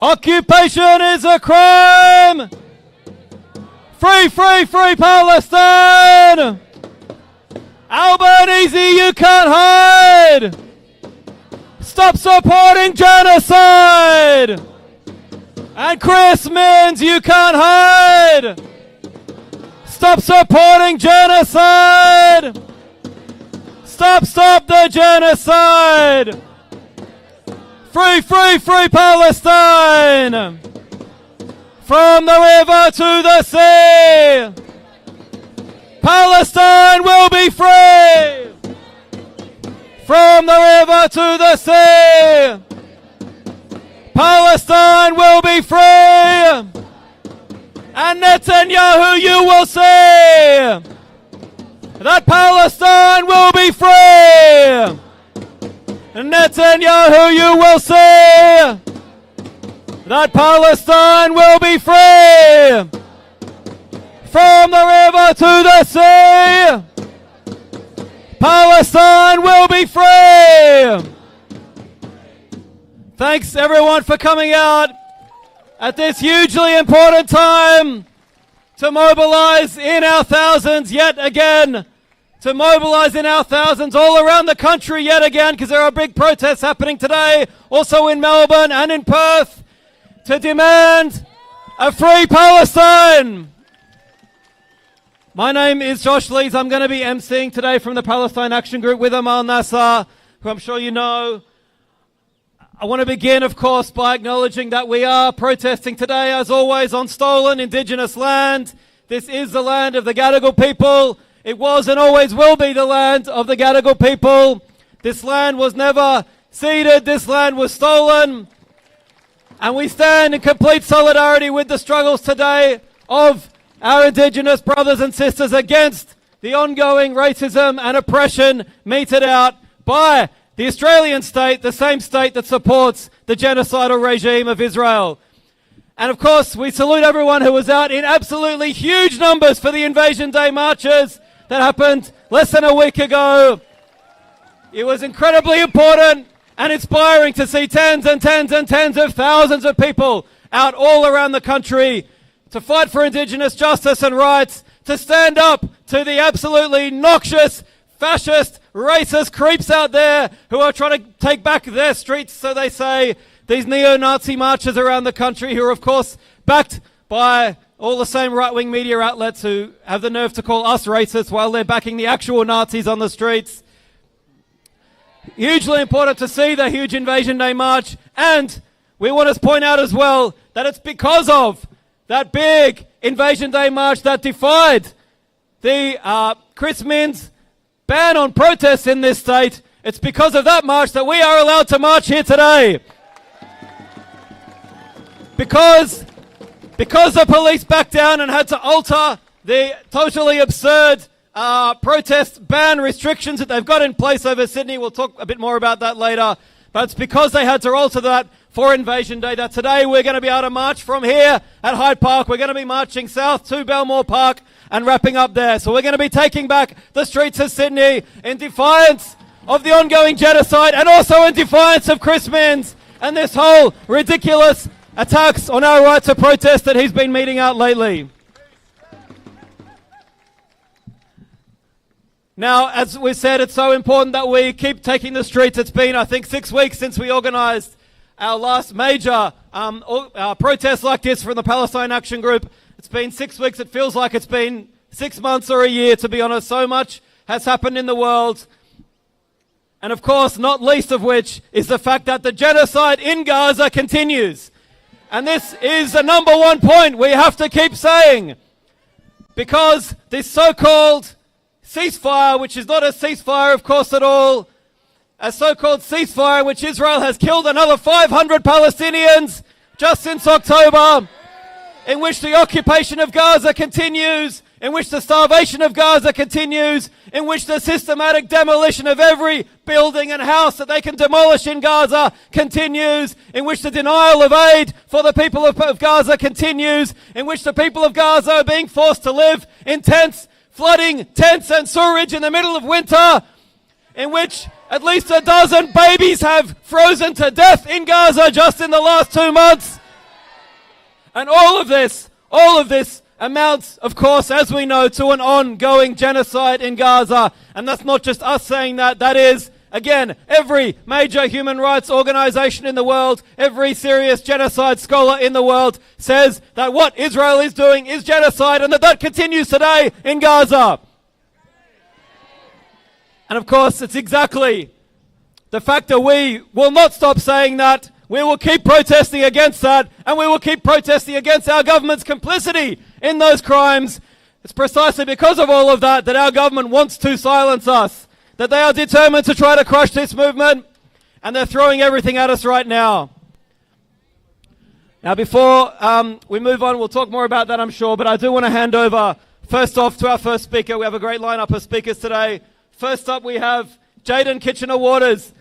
Occupation is a crime! Free, free, free Palestine! Albanese, you can't hide! Stop supporting genocide! And Chris Minns, you can't hide! Stop supporting genocide! Stop the genocide! Free, free, free Palestine! From the river to the sea! Palestine will be free! From the river to the sea! Palestine will be free! And Netanyahu, you will see that Palestine will be free! Netanyahu, you will see that Palestine will be free! From the river to the sea! Palestine will be free! Thanks everyone for coming out at this hugely important time to mobilize in our thousands yet again. To mobilize in our thousands all around the country yet again, because there are big protests happening today, also in Melbourne and in Perth, to demand a free Palestine. My name is Josh Lees. I'm going to be emceeing today from the Palestine Action Group with Amal Nassar, who I'm sure you know. I want to begin, of course, by acknowledging that we are protesting today, as always, on stolen Indigenous land. This is the land of the Gadigal people. It was and always will be the land of the Gadigal people. This land was never ceded. This land was stolen. And we stand in complete solidarity with the struggles today of our Indigenous brothers and sisters against the ongoing racism and oppression meted out by the Australian state, the same state that supports the genocidal regime of Israel. And of course, we salute everyone who was out in absolutely huge numbers for the Invasion Day marches that happened less than a week ago. It was incredibly important and inspiring to see tens and tens and tens of thousands of people out all around the country to fight for Indigenous justice and rights, to stand up to the absolutely noxious, fascist, racist creeps out there who are trying to take back their streets, so they say, these neo-Nazi marchers around the country who are, of course, backed by all the same right-wing media outlets who have the nerve to call us racist while they're backing the actual Nazis on the streets. Hugely important to see the huge Invasion Day march, and we want to point out as well that it's because of that big Invasion Day march that defied the Chris Minns ban on protests in this state. It's because of that march that we are allowed to march here today. Because the police backed down and had to alter the totally absurd protest ban restrictions that they've got in place over Sydney. We'll talk a bit more about that later. But it's because they had to alter that for Invasion Day that today we're going to be able to march from here at Hyde Park. We're going to be marching south to Belmore Park and wrapping up there. So we're going to be taking back the streets of Sydney in defiance of the ongoing genocide and also in defiance of Chris Minns and this whole ridiculous attacks on our right to protest that he's been meting out lately. Now, as we said, it's so important that we keep taking the streets. It's been, I think, 6 weeks since we organised our last major protest like this from the Palestine Action Group. It's been 6 weeks. It feels like it's been 6 months or a year, to be honest. So much has happened in the world. And of course, not least of which is the fact that the genocide in Gaza continues. And this is the number one point we have to keep saying. Because this so-called ceasefire, which is not a ceasefire, of course, at all, a so-called ceasefire in which Israel has killed another 500 Palestinians just since October, in which the occupation of Gaza continues, in which the starvation of Gaza continues, in which the systematic demolition of every building and house that they can demolish in Gaza continues, in which the denial of aid for the people of Gaza continues, in which the people of Gaza are being forced to live in tents, flooding tents and sewerage in the middle of winter, in which at least a dozen babies have frozen to death in Gaza just in the last 2 months, And all of this amounts, of course, as we know, to an ongoing genocide in Gaza. And that's not just us saying that. That is, again, every major human rights organization in the world, every serious genocide scholar in the world says that what Israel is doing is genocide and that continues today in Gaza. And of course, it's exactly the fact that we will not stop saying that. We will keep protesting against that, and we will keep protesting against our government's complicity in those crimes. It's precisely because of all of that that our government wants to silence us, that they are determined to try to crush this movement, and they're throwing everything at us right now. Now, before we move on, we'll talk more about that, I'm sure, but I do want to hand over, first off, to our first speaker. We have a great lineup of speakers today. First up, we have Jaden Kitchener-Waters.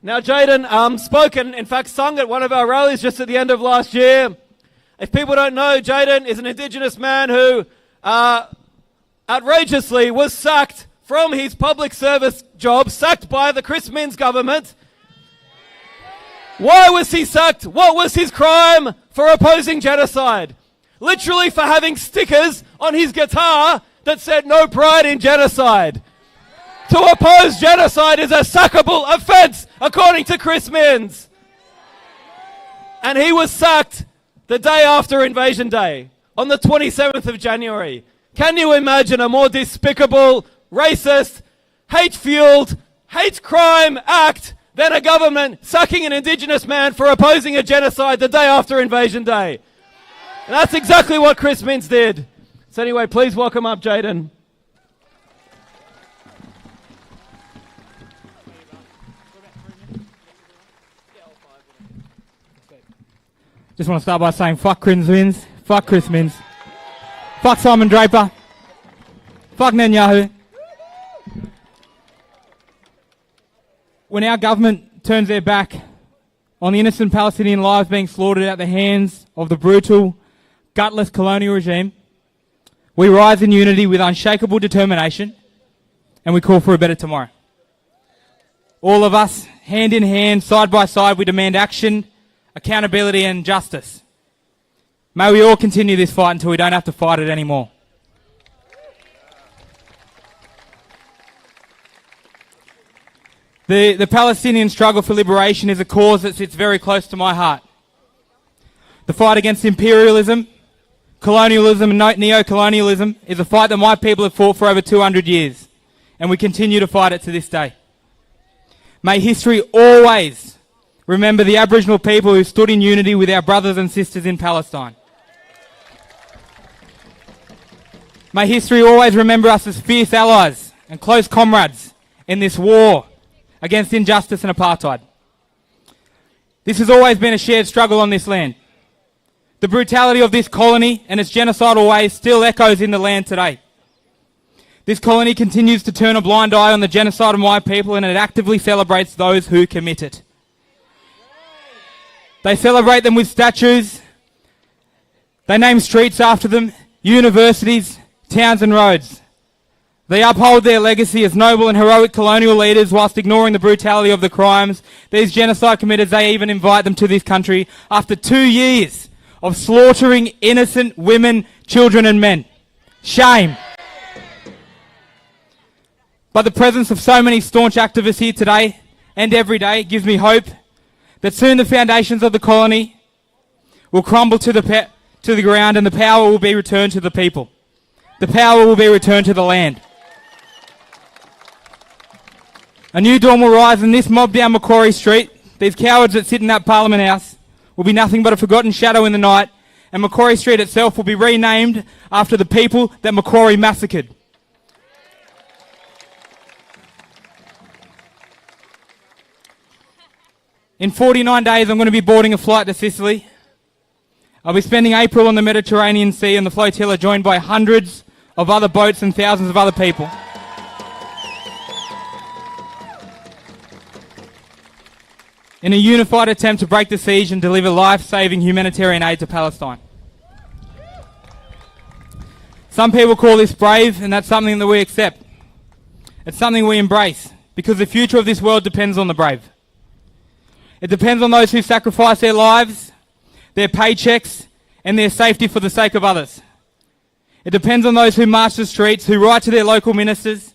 Now, Jaden spoke and, in fact, sung at one of our rallies just at the end of last year. If people don't know, Jaden is an Indigenous man who outrageously was sacked from his public service job, sacked by the Chris Minns government. Why was he sacked? What was his crime for opposing genocide? Literally for having stickers on his guitar that said "No pride in genocide." To oppose genocide is a sackable offence, according to Chris Minns. And he was sacked the day after Invasion Day, on the 27th of January. Can you imagine a more despicable, racist, hate-fueled, hate crime act than a government sacking an Indigenous man for opposing a genocide the day after Invasion Day? And that's exactly what Chris Minns did. So anyway, please welcome up Jaden. Just want to start by saying fuck Chris Minns, fuck Chris Minns, fuck Simon Draper, fuck Netanyahu. When our government turns their back on the innocent Palestinian lives being slaughtered at the hands of the brutal, gutless colonial regime, we rise in unity with unshakable determination and we call for a better tomorrow. All of us, hand in hand, side by side, we demand action, accountability and justice. May we all continue this fight until we don't have to fight it anymore. The Palestinian struggle for liberation is a cause that sits very close to my heart. The fight against imperialism, colonialism and neo-colonialism is a fight that my people have fought for over 200 years, and we continue to fight it to this day. May history always remember the Aboriginal people who stood in unity with our brothers and sisters in Palestine. May history always remember us as fierce allies and close comrades in this war against injustice and apartheid. This has always been a shared struggle on this land. The brutality of this colony and its genocidal ways still echoes in the land today. This colony continues to turn a blind eye on the genocide of my people, and it actively celebrates those who commit it. They celebrate them with statues. They name streets after them, universities, towns and roads. They uphold their legacy as noble and heroic colonial leaders whilst ignoring the brutality of the crimes. These genocide committers, they even invite them to this country after 2 years of slaughtering innocent women, children and men. Shame. But the presence of so many staunch activists here today and every day gives me hope that soon the foundations of the colony will crumble to the ground and the power will be returned to the people. The power will be returned to the land. A new dawn will rise and this mob down Macquarie Street, these cowards that sit in that Parliament House, will be nothing but a forgotten shadow in the night, and Macquarie Street itself will be renamed after the people that Macquarie massacred. In 49 days, I'm going to be boarding a flight to Sicily. I'll be spending April on the Mediterranean Sea on the flotilla, joined by hundreds of other boats and thousands of other people. In a unified attempt to break the siege and deliver life-saving humanitarian aid to Palestine. Some people call this brave, and that's something that we accept. It's something we embrace, because the future of this world depends on the brave. It depends on those who sacrifice their lives, their paychecks, and their safety for the sake of others. It depends on those who march the streets, who write to their local ministers,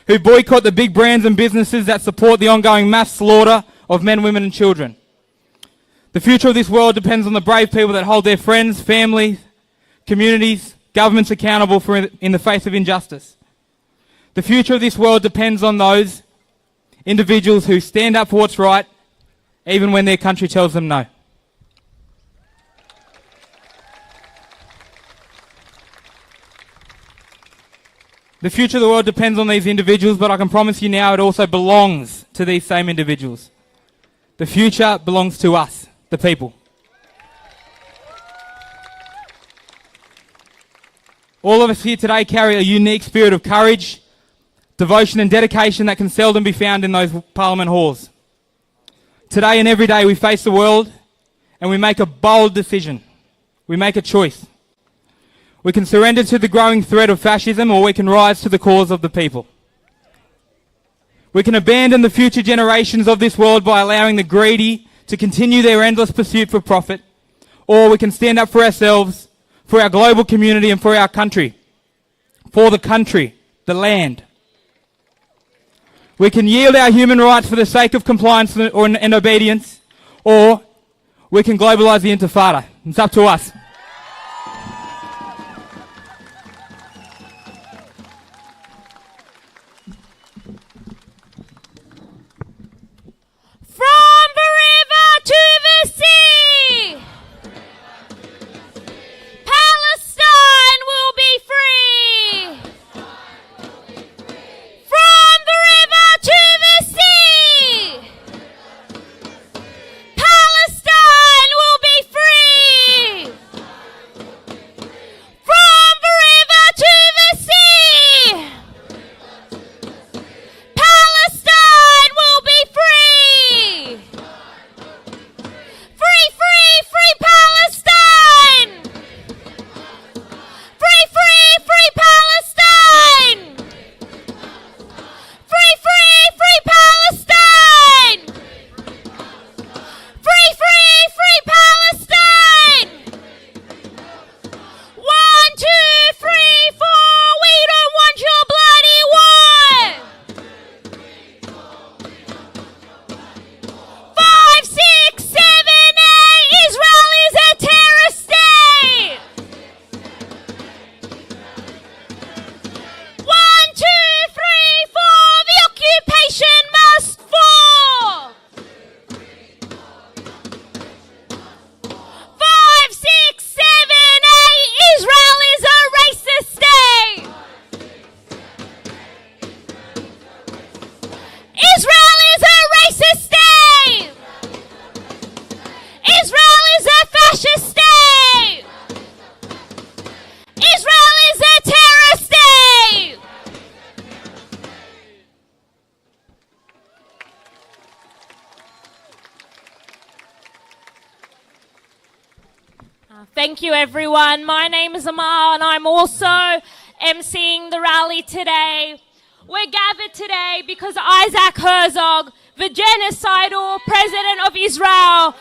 who boycott the big brands and businesses that support the ongoing mass slaughter of men, women and children. The future of this world depends on the brave people that hold their friends, families, communities, governments accountable for in the face of injustice. The future of this world depends on those individuals who stand up for what's right, even when their country tells them no. The future of the world depends on these individuals, but I can promise you now it also belongs to these same individuals. The future belongs to us, the people. All of us here today carry a unique spirit of courage, devotion and dedication that can seldom be found in those parliament halls. Today and every day we face the world and we make a bold decision. We make a choice. We can surrender to the growing threat of fascism, or we can rise to the cause of the people. We can abandon the future generations of this world by allowing the greedy to continue their endless pursuit for profit, or we can stand up for ourselves, for our global community and for our country, for the country, the land. We can yield our human rights for the sake of compliance and obedience, or we can globalise the intifada. It's up to us. From the river to the sea, Palestine will be free. From the river to the sea, Palestine will be free. From the river to the sea, Palestine will be free. Free, free, free Palestine! Free, free, free Palestine! Free, free, free Palestine! Free, free, free Palestine! 1, 2, 3, 4, we don't want your bloody war! 5, 6, 7, 8, Israel is a terrorist state! 1, 2, 3, 4, the occupation must fall! 5, 6, 7, 8, Israel is a racist state! Israel is a racist state! Israel is a fascist state! Israel is a terrorist state! Thank you, everyone. My name is Amal, and I'm also emceeing the rally today. We're gathered today because Isaac Herzog, the genocidal president of Israel,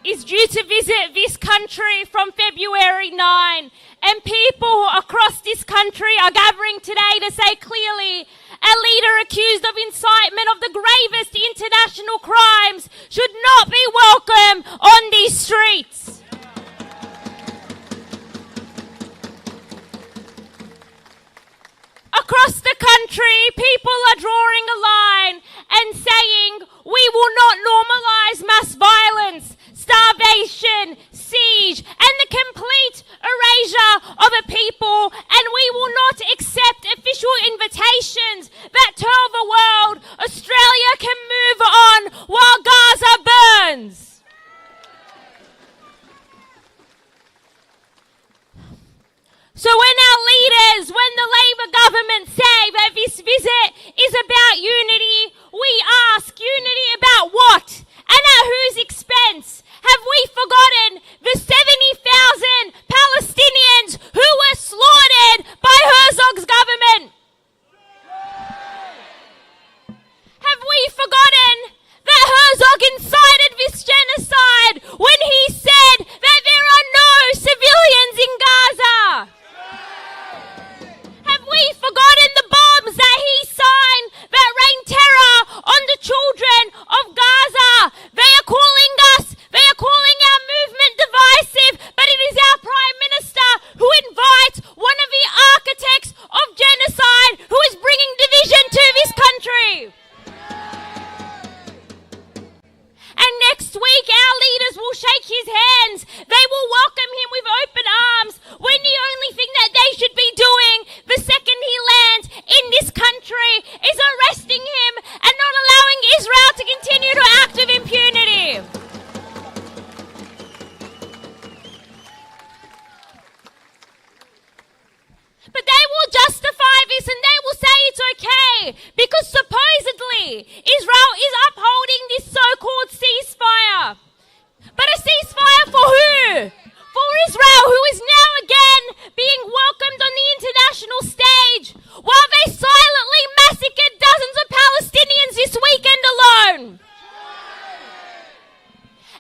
is due to visit this country from February 9. And people across this country are gathering today to say clearly, a leader accused of incitement of the gravest international crimes should not be welcome on these streets. Across the country, people are drawing a line and saying, we will not normalise mass violence, starvation, siege, and the complete erasure of a people, and we will not accept official invitations that tell the world Australia can move on while Gaza burns. So when our leaders, when the Labor government say that this visit is about unity, we ask unity about what? This week, our leaders will shake his hands. They will welcome him with open arms when the only thing that they should be doing the second he lands in this country is arresting him and not allowing Israel to continue to act with impunity. But they will justify this and they will say it's okay because supposedly Israel is upholding this so-called ceasefire. But a ceasefire for who? For Israel, who is now again being welcomed on the international stage while they silently massacred dozens of Palestinians this weekend alone.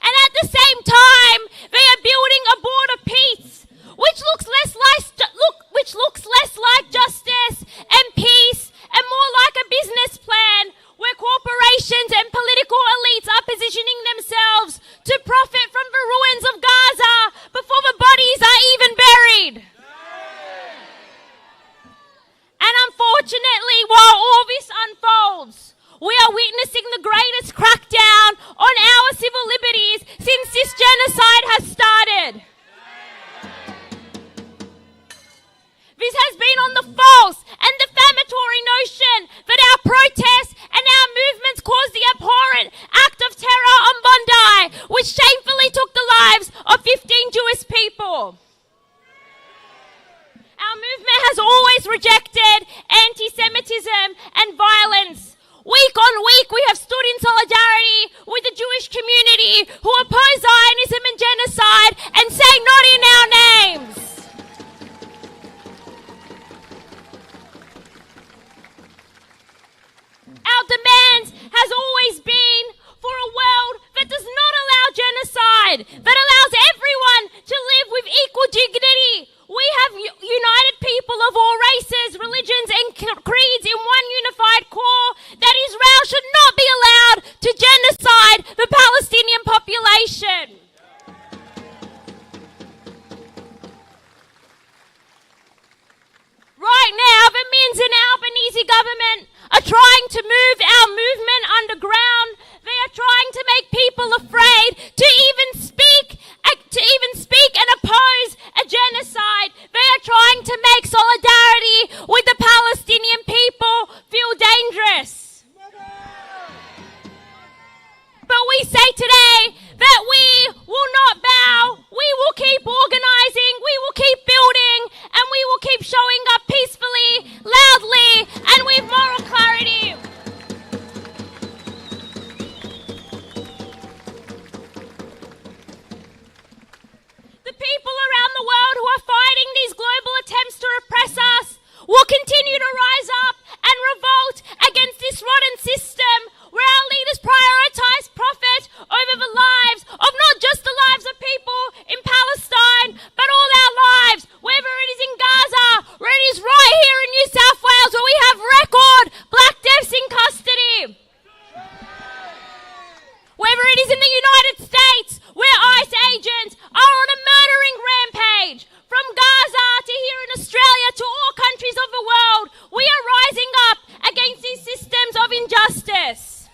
And at the same time, they are building a border peace, which looks less like justice and peace and more like a business plan where corporations and political elites are positioning themselves to profit from the ruins of Gaza before the bodies are even buried. And unfortunately, while all this unfolds, we are witnessing the greatest crackdown on our civil liberties since this genocide has started. This has been on the false and defamatory notion that our protests and our movements caused the abhorrent act of terror on Bondi, which shamefully took the lives of 15 Jewish people. Our movement has always rejected anti-Semitism and violence. Week on week, we have stood in solidarity with the Jewish community who oppose Zionism and genocide and say not in our names. Our demands has always been for a world that does not allow genocide, that allows everyone to live with equal dignity. We have united people of all races, religions and creeds in one unified core that Israel should not be allowed to genocide the Palestinian population. Right now, the Minns and Albanese government are trying to move our movement underground. They are trying to make people afraid to even speak and oppose a genocide. They are trying to make solidarity with the Palestinian people feel dangerous. But we say today that we will not bow. We will keep organizing. We will keep building. And we will keep showing up peacefully, loudly, and with moral clarity. The people around the world who are fighting these global attempts to repress us will continue to rise up and revolt against this rotten system where our leaders prioritize profit over the lives of not just the lives of people in Palestine, but all our lives, whether it is in Gaza, or it is right here in New South Wales where we have record black deaths in custody. Whether it is in the United States where ICE agents are on a murdering rampage. From Gaza to here in Australia to all countries of the world, we are rising up against these systems of injustice.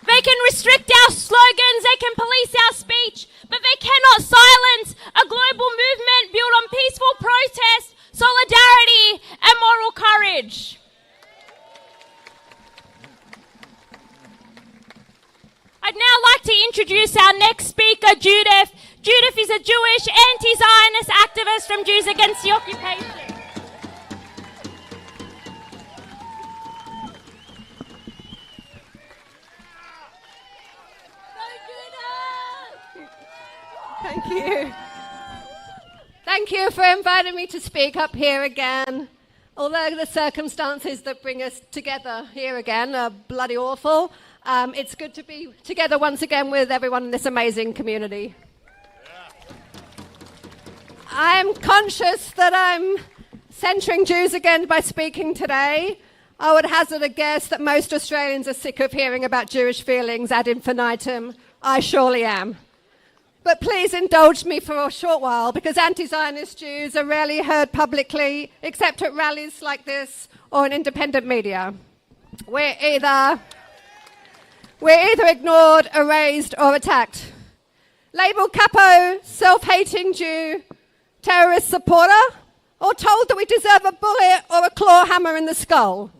They can restrict our slogans, they can police our speech, but they cannot silence a global movement built on peaceful protest, solidarity, and moral courage. I'd now like to introduce our next speaker, Judith. Judith is a Jewish anti-Zionist activist from Jews Against the Occupation. Thank you. Thank you for inviting me to speak up here again. Although the circumstances that bring us together here again are bloody awful, it's good to be together once again with everyone in this amazing community. I'm conscious that I'm centering Jews again by speaking today. I would hazard a guess that most Australians are sick of hearing about Jewish feelings ad infinitum. I surely am. But please indulge me for a short while, because anti-Zionist Jews are rarely heard publicly, except at rallies like this or in independent media. we're either ignored, erased, or attacked. Labelled capo, self-hating Jew, terrorist supporter, or told that we deserve a bullet or a claw hammer in the skull.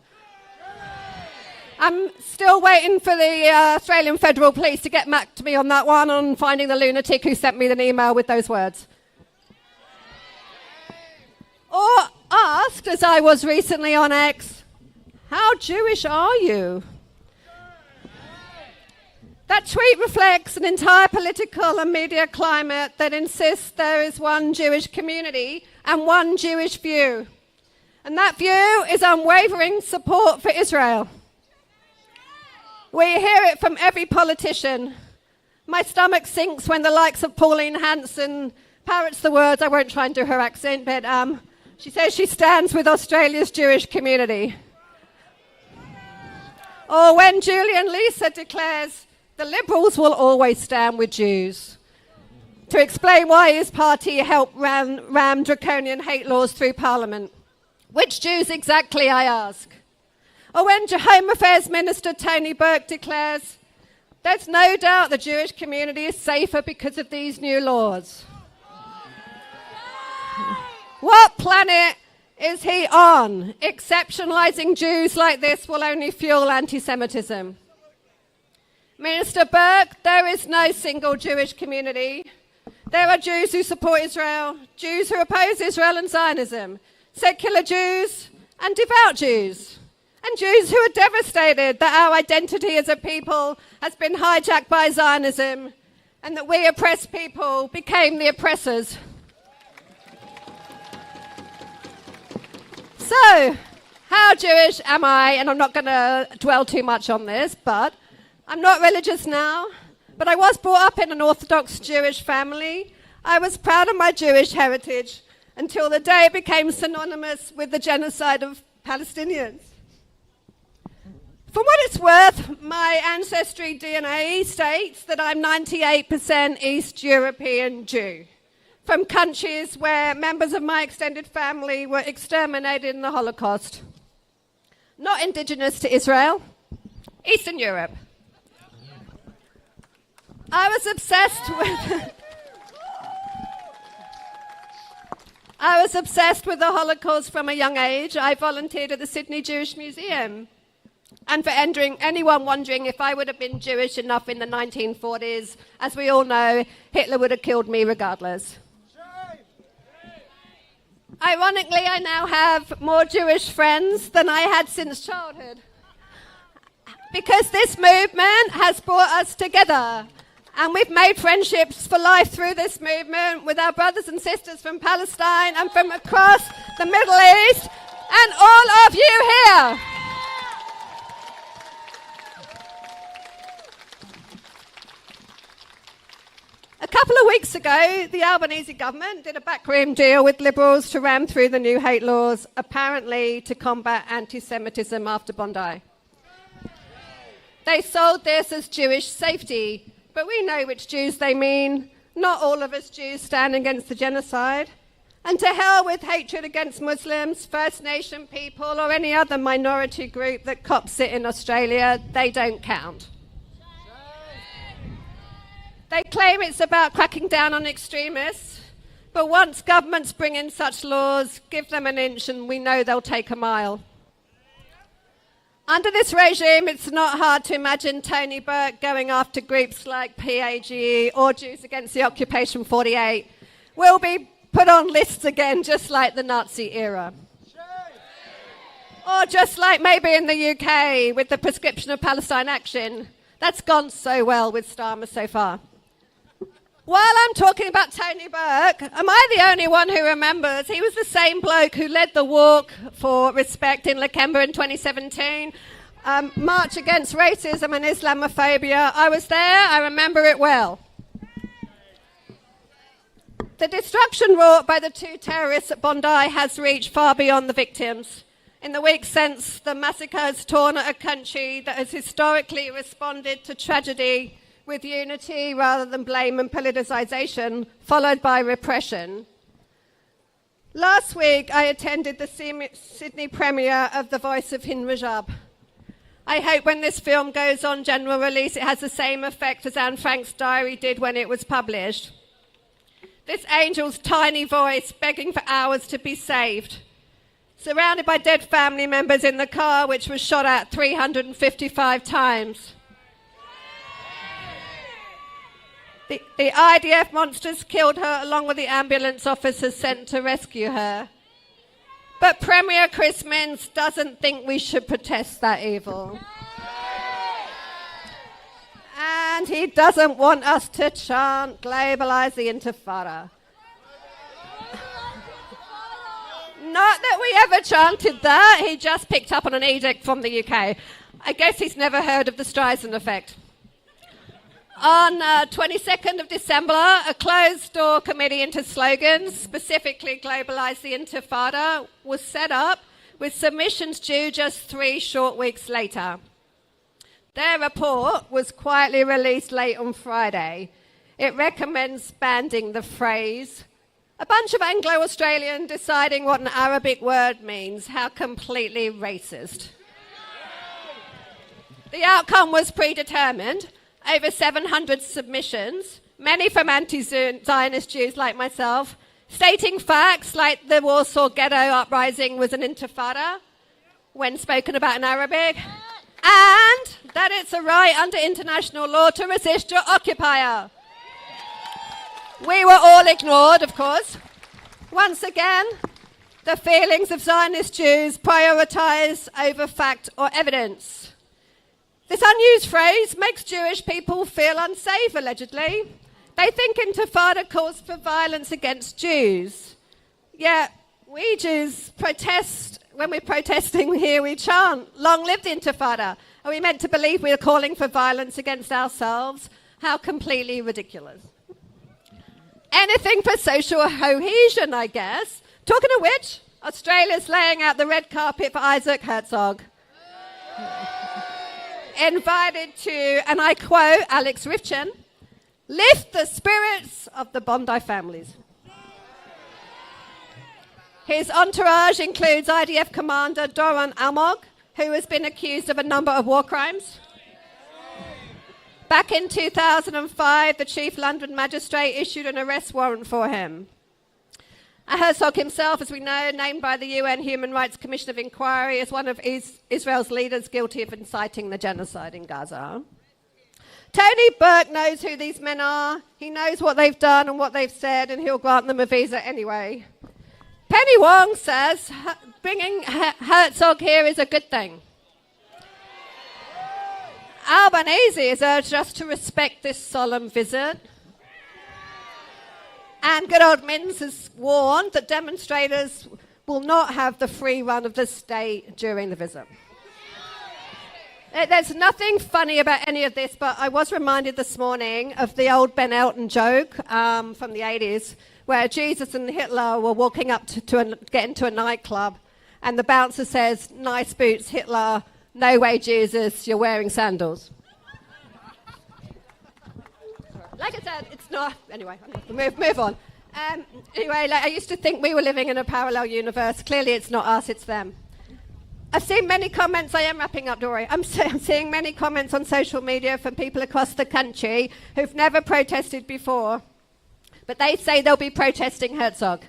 I'm still waiting for the Australian Federal Police to get back to me on that one, on finding the lunatic who sent me an email with those words. Or asked, as I was recently on X, how Jewish are you? That tweet reflects an entire political and media climate that insists there is one Jewish community and one Jewish view. And that view is unwavering support for Israel. We hear it from every politician. My stomach sinks when the likes of Pauline Hanson parrots the words, I won't try and do her accent, but she says she stands with Australia's Jewish community. Or when Julian Lisa declares, the Liberals will always stand with Jews, to explain why his party helped ram draconian hate laws through Parliament. Which Jews exactly, I ask? Or when Home Affairs Minister Tony Burke declares, there's no doubt the Jewish community is safer because of these new laws. What planet is he on? Exceptionalising Jews like this will only fuel anti-Semitism. Minister Burke, there is no single Jewish community. There are Jews who support Israel, Jews who oppose Israel and Zionism, secular Jews and devout Jews, and Jews who are devastated that our identity as a people has been hijacked by Zionism and that we oppressed people became the oppressors. So, how Jewish am I? And I'm not going to dwell too much on this, but I'm not religious now, but I was brought up in an Orthodox Jewish family. I was proud of my Jewish heritage until the day it became synonymous with the genocide of Palestinians. For what it's worth, my ancestry DNA states that I'm 98% East European Jew, from countries where members of my extended family were exterminated in the Holocaust. Not indigenous to Israel, Eastern Europe. I was obsessed with the Holocaust from a young age. I volunteered at the Sydney Jewish Museum. And for anyone wondering if I would have been Jewish enough in the 1940s, as we all know, Hitler would have killed me regardless. Ironically, I now have more Jewish friends than I had since childhood. Because this movement has brought us together. And we've made friendships for life through this movement with our brothers and sisters from Palestine and from across the Middle East and all of you here. A couple of weeks ago, the Albanese government did a backroom deal with Liberals to ram through the new hate laws, apparently to combat anti-Semitism after Bondi. They sold this as Jewish safety, but we know which Jews they mean. Not all of us Jews stand against the genocide. And to hell with hatred against Muslims, First Nation people, or any other minority group that cops it in Australia, they don't count. They claim it's about cracking down on extremists, but once governments bring in such laws, give them an inch and we know they'll take a mile. Under this regime, it's not hard to imagine Tony Burke going after groups like PAGE or Jews Against the Occupation 48 will be put on lists again, just like the Nazi era. Or just like maybe in the UK with the prescription of Palestine Action. That's gone so well with Starmer so far. While I'm talking about Tony Burke, am I the only one who remembers he was the same bloke who led the walk for respect in Lakemba in 2017, march against racism and Islamophobia? I was there, I remember it well. The destruction wrought by the two terrorists at Bondi has reached far beyond the victims. In the weeks since, the massacre has torn at a country that has historically responded to tragedy with unity rather than blame and politicisation, followed by repression. Last week, I attended the Sydney premiere of The Voice of HERZOG. I hope when this film goes on general release, it has the same effect as Anne Frank's diary did when it was published. This angel's tiny voice begging for hours to be saved. Surrounded by dead family members in the car, which was shot at 355 times. The IDF monsters killed her along with the ambulance officers sent to rescue her. But Premier Chris Minns doesn't think we should protest that evil. And he doesn't want us to chant, globalise the Intifada. Not that we ever chanted that. He just picked up on an edict from the UK. I guess he's never heard of the Streisand effect. On 22nd of December, a closed-door committee into slogans, specifically Globalise the Intifada, was set up with submissions due just 3 short weeks later. Their report was quietly released late on Friday. It recommends banning the phrase, a bunch of Anglo-Australians deciding what an Arabic word means. How completely racist. The outcome was predetermined. Over 700 submissions, many from anti-Zionist Jews like myself, stating facts like the Warsaw Ghetto Uprising was an intifada when spoken about in Arabic, and that it's a right under international law to resist your occupier. We were all ignored, of course. Once again, the feelings of Zionist Jews prioritise over fact or evidence. This unused phrase makes Jewish people feel unsafe, allegedly. They think Intifada calls for violence against Jews. Yet, we Jews protest, when we're protesting here, we chant, long live the Intifada. Are we meant to believe we are calling for violence against ourselves? How completely ridiculous. Anything for social cohesion, I guess. Talking of which, Australia's laying out the red carpet for Isaac HERZOG. Invited to, and I quote Alex Rifchin, lift the spirits of the Bondi families. His entourage includes IDF commander Doron Almog, who has been accused of a number of war crimes. Back in 2005, the chief London magistrate issued an arrest warrant for him. HERZOG himself, as we know, named by the UN Human Rights Commission of Inquiry as one of Israel's leaders guilty of inciting the genocide in Gaza. Tony Burke knows who these men are. He knows what they've done and what they've said, and he'll grant them a visa anyway. Penny Wong says bringing HERZOG here is a good thing. Albanese has urged us to respect this solemn visit. And good old Minns has warned that demonstrators will not have the free run of the state during the visit. There's nothing funny about any of this, but I was reminded this morning of the old Ben Elton joke from the 80s, where Jesus and Hitler were walking up to get into a nightclub, and the bouncer says, "Nice boots, Hitler. No way, Jesus, you're wearing sandals." Like I said, it's not... Anyway, move on. Anyway, I used to think we were living in a parallel universe. Clearly, it's not us, it's them. I've seen many comments... I am wrapping up, Dory. I'm seeing many comments on social media from people across the country who've never protested before. But they say they'll be protesting HERZOG.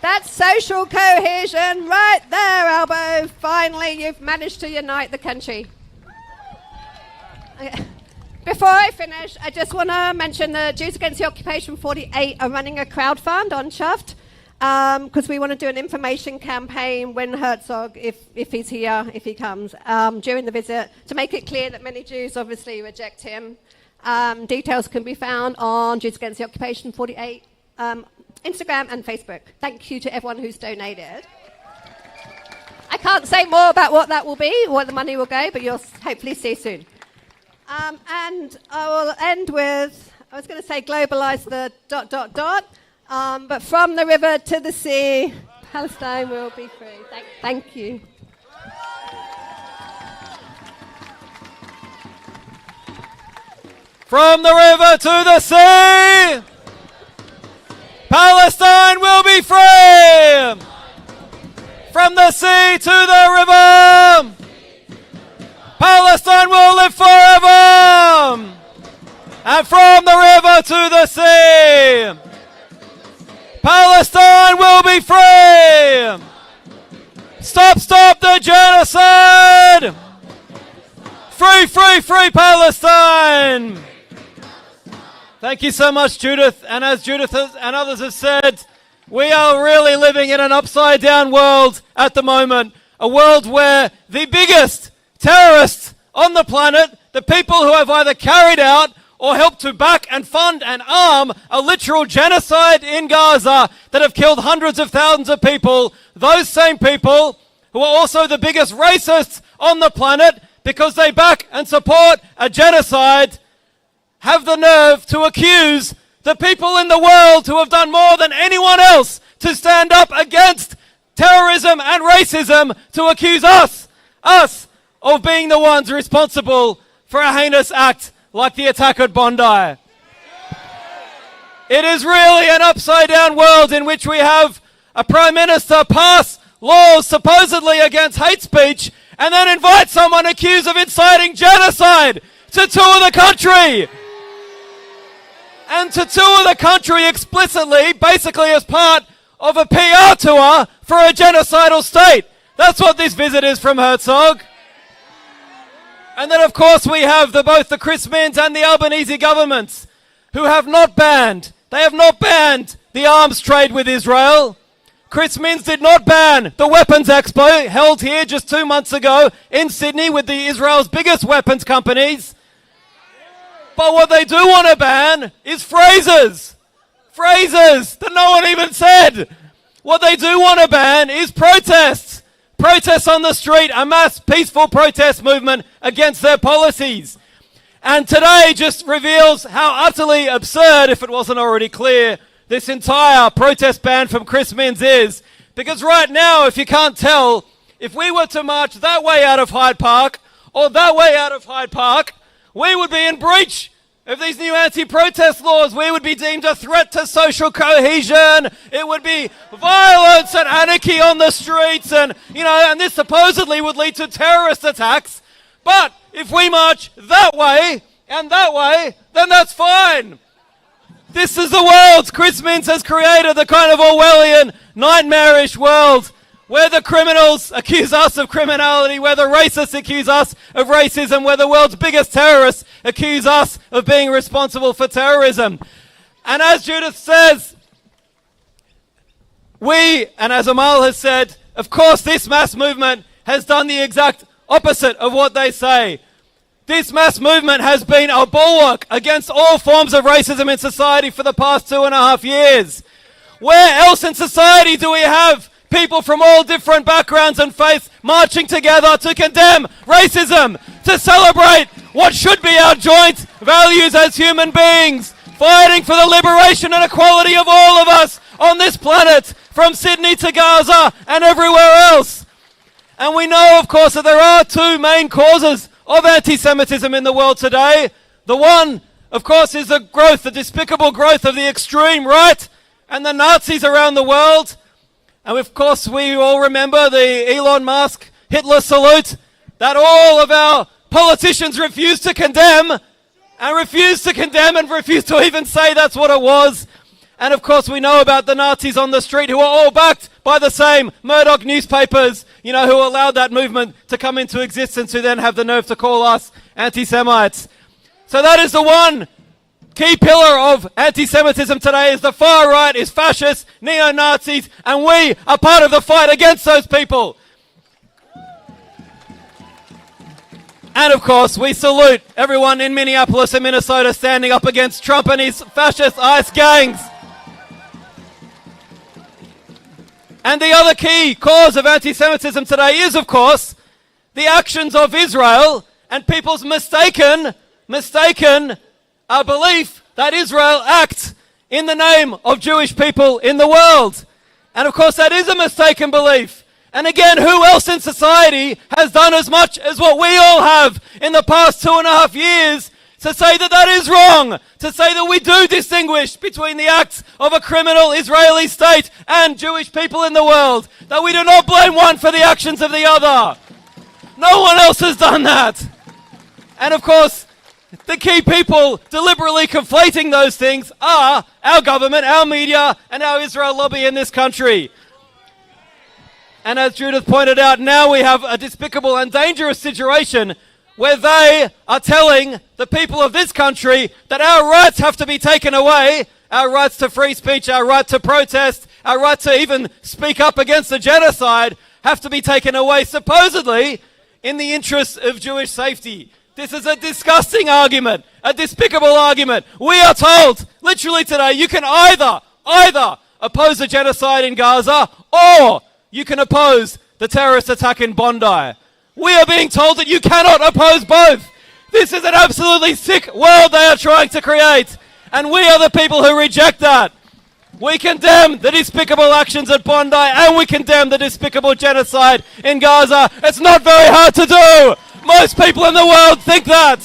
That's social cohesion right there, Albo. Finally, you've managed to unite the country. Before I finish, I just want to mention that Jews Against the Occupation 48 are running a crowdfund on Chuffed because we want to do an information campaign when HERZOG, if he's here, if he comes, during the visit, to make it clear that many Jews obviously reject him. Details can be found on Jews Against the Occupation 48 Instagram and Facebook. Thank you to everyone who's donated. I can't say more about what that will be, where the money will go, but you'll hopefully see soon. And I will end with, I was going to say globalise the ... but from the river to the sea, Palestine will be free. Thank you. From the river to the sea, Palestine will be free. From the sea to the river, Palestine will live forever. And from the river to the sea, Palestine will be free. Stop the genocide. Free Palestine. Thank you so much, Judith. And as Judith and others have said, we are really living in an upside down world at the moment. A world where the biggest terrorists on the planet, the people who have either carried out or helped to back and fund and arm a literal genocide in Gaza that have killed hundreds of thousands of people, those same people who are also the biggest racists on the planet because they back and support a genocide, have the nerve to accuse the people in the world who have done more than anyone else to stand up against terrorism and racism, to accuse us of being the ones responsible for a heinous act like the attack at Bondi. It is really an upside down world in which we have a Prime Minister pass laws supposedly against hate speech and then invite someone accused of inciting genocide to tour the country. And to tour the country explicitly, basically as part of a PR tour for a genocidal state. That's what this visit is from Herzog. And then, of course, we have both the Chris Minns and the Albanese governments who have not banned the arms trade with Israel. Chris Minns did not ban the Weapons Expo held here just 2 months ago in Sydney with Israel's biggest weapons companies. But what they do want to ban is phrases that no one even said. What they do want to ban is protests on the street, a mass peaceful protest movement against their policies. And today just reveals how utterly absurd, if it wasn't already clear, this entire protest ban from Chris Minns is. Because right now, if you can't tell, if we were to march that way out of Hyde Park or that way out of Hyde Park, we would be in breach of these new anti-protest laws. We would be deemed a threat to social cohesion. It would be violence and anarchy on the streets, and and this supposedly would lead to terrorist attacks. But if we march that way and that way, then that's fine. This is the world Chris Minns has created, the kind of Orwellian, nightmarish world where the criminals accuse us of criminality, where the racists accuse us of racism, where the world's biggest terrorists accuse us of being responsible for terrorism. And as Judith says, and as Amal has said, of course this mass movement has done the exact opposite of what they say. This mass movement has been a bulwark against all forms of racism in society for the past 2.5 years. Where else in society do we have people from all different backgrounds and faiths marching together to condemn racism, to celebrate what should be our joint values as human beings, fighting for the liberation and equality of all of us on this planet, from Sydney to Gaza and everywhere else? And we know, of course, that there are two main causes of anti-Semitism in the world today. The one, of course, is the despicable growth of the extreme right and the Nazis around the world. And of course, we all remember the Elon Musk Hitler salute that all of our politicians refused to condemn and refused to even say that's what it was. And of course, we know about the Nazis on the street who are all backed by the same Murdoch newspapers, who allowed that movement to come into existence, who then have the nerve to call us anti-Semites. So that is the one key pillar of anti-Semitism today, is the far right, is fascists, neo-Nazis, and we are part of the fight against those people. And of course, we salute everyone in Minneapolis and Minnesota standing up against Trump and his fascist ICE gangs. And the other key cause of anti-Semitism today is, of course, the actions of Israel and people's mistaken belief that Israel acts in the name of Jewish people in the world. And of course, that is a mistaken belief. And again, who else in society has done as much as what we all have in the past 2.5 years to say that that is wrong, to say that we do distinguish between the acts of a criminal Israeli state and Jewish people in the world, that we do not blame one for the actions of the other. No one else has done that. And of course, the key people deliberately conflating those things are our government, our media, and our Israel lobby in this country. And as Judith pointed out, now we have a despicable and dangerous situation where they are telling the people of this country that our rights have to be taken away, our rights to free speech, our right to protest, our right to even speak up against the genocide have to be taken away, supposedly in the interests of Jewish safety. This is a disgusting argument, a despicable argument. We are told, literally today, you can either oppose the genocide in Gaza or you can oppose the terrorist attack in Bondi. We are being told that you cannot oppose both. This is an absolutely sick world they are trying to create. And we are the people who reject that. We condemn the despicable actions at Bondi and we condemn the despicable genocide in Gaza. It's not very hard to do. Most people in the world think that.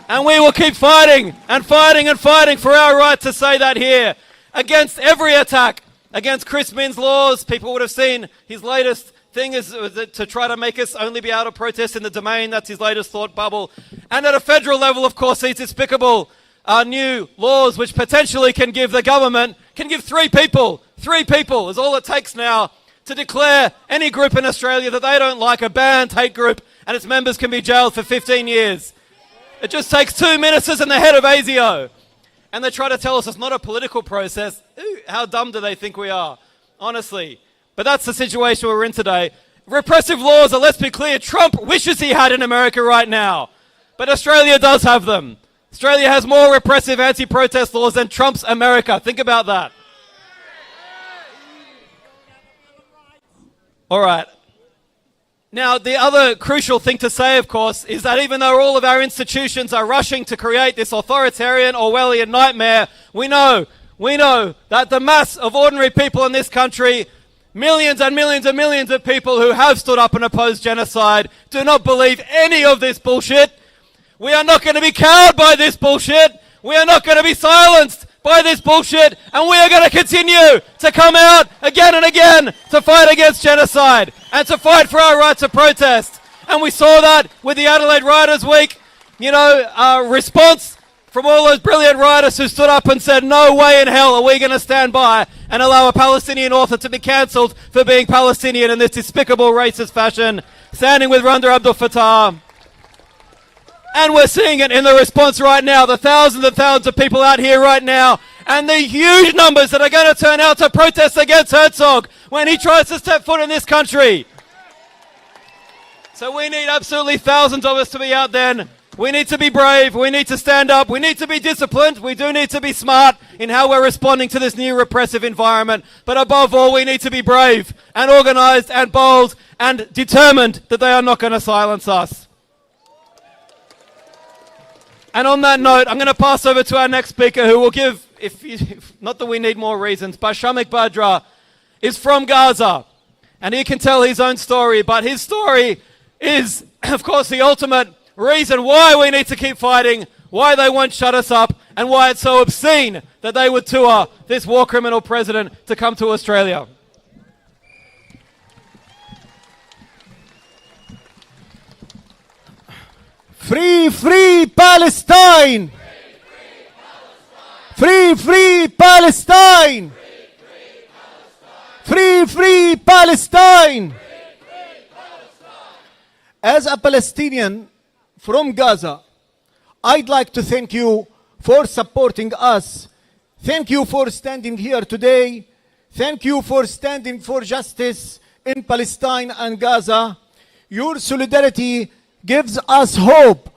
And we will keep fighting and fighting and fighting for our right to say that here. Against every attack, against Chris Minns' laws. People would have seen his latest thing is to try to make us only be able to protest in the domain. That's his latest thought bubble. And at a federal level, of course, these despicable new laws which potentially can give the government, can give three people is all it takes now to declare any group in Australia that they don't like a banned hate group and its members can be jailed for 15 years. It just takes 2 ministers and the head of ASIO. And they try to tell us it's not a political process. Ooh, how dumb do they think we are? Honestly. But that's the situation we're in today. Repressive laws are, let's be clear, Trump wishes he had in America right now. But Australia does have them. Australia has more repressive anti-protest laws than Trump's America. Think about that. All right. Now, the other crucial thing to say, of course, is that even though all of our institutions are rushing to create this authoritarian Orwellian nightmare, we know that the mass of ordinary people in this country, millions and millions and millions of people who have stood up and opposed genocide, do not believe any of this bullshit. We are not going to be cowed by this bullshit. We are not going to be silenced by this bullshit, and we are going to continue to come out again and again to fight against genocide and to fight for our right to protest. And we saw that with the Adelaide Writers' Week, response from all those brilliant writers who stood up and said, no way in hell are we going to stand by and allow a Palestinian author to be cancelled for being Palestinian in this despicable racist fashion, standing with Randa Abdel Fattah. And we're seeing it in the response right now, the thousands and thousands of people out here right now, and the huge numbers that are going to turn out to protest against Herzog when he tries to step foot in this country. So we need absolutely thousands of us to be out there. We need to be brave, we need to stand up, we need to be disciplined, we do need to be smart in how we're responding to this new repressive environment. But above all, we need to be brave and organised and bold and determined that they are not going to silence us. And on that note, I'm going to pass over to our next speaker who will give, not that we need more reasons, but Shamik Badra is from Gaza. And he can tell his own story, but his story is, of course, the ultimate reason why we need to keep fighting, why they won't shut us up, and why it's so obscene that they would tour this war criminal president to come to Australia. Free, free Palestine! Free, free Palestine! Free, free Palestine! As a Palestinian from Gaza, I'd like to thank you for supporting us. Thank you for standing here today. Thank you for standing for justice in Palestine and Gaza. Your solidarity gives us hope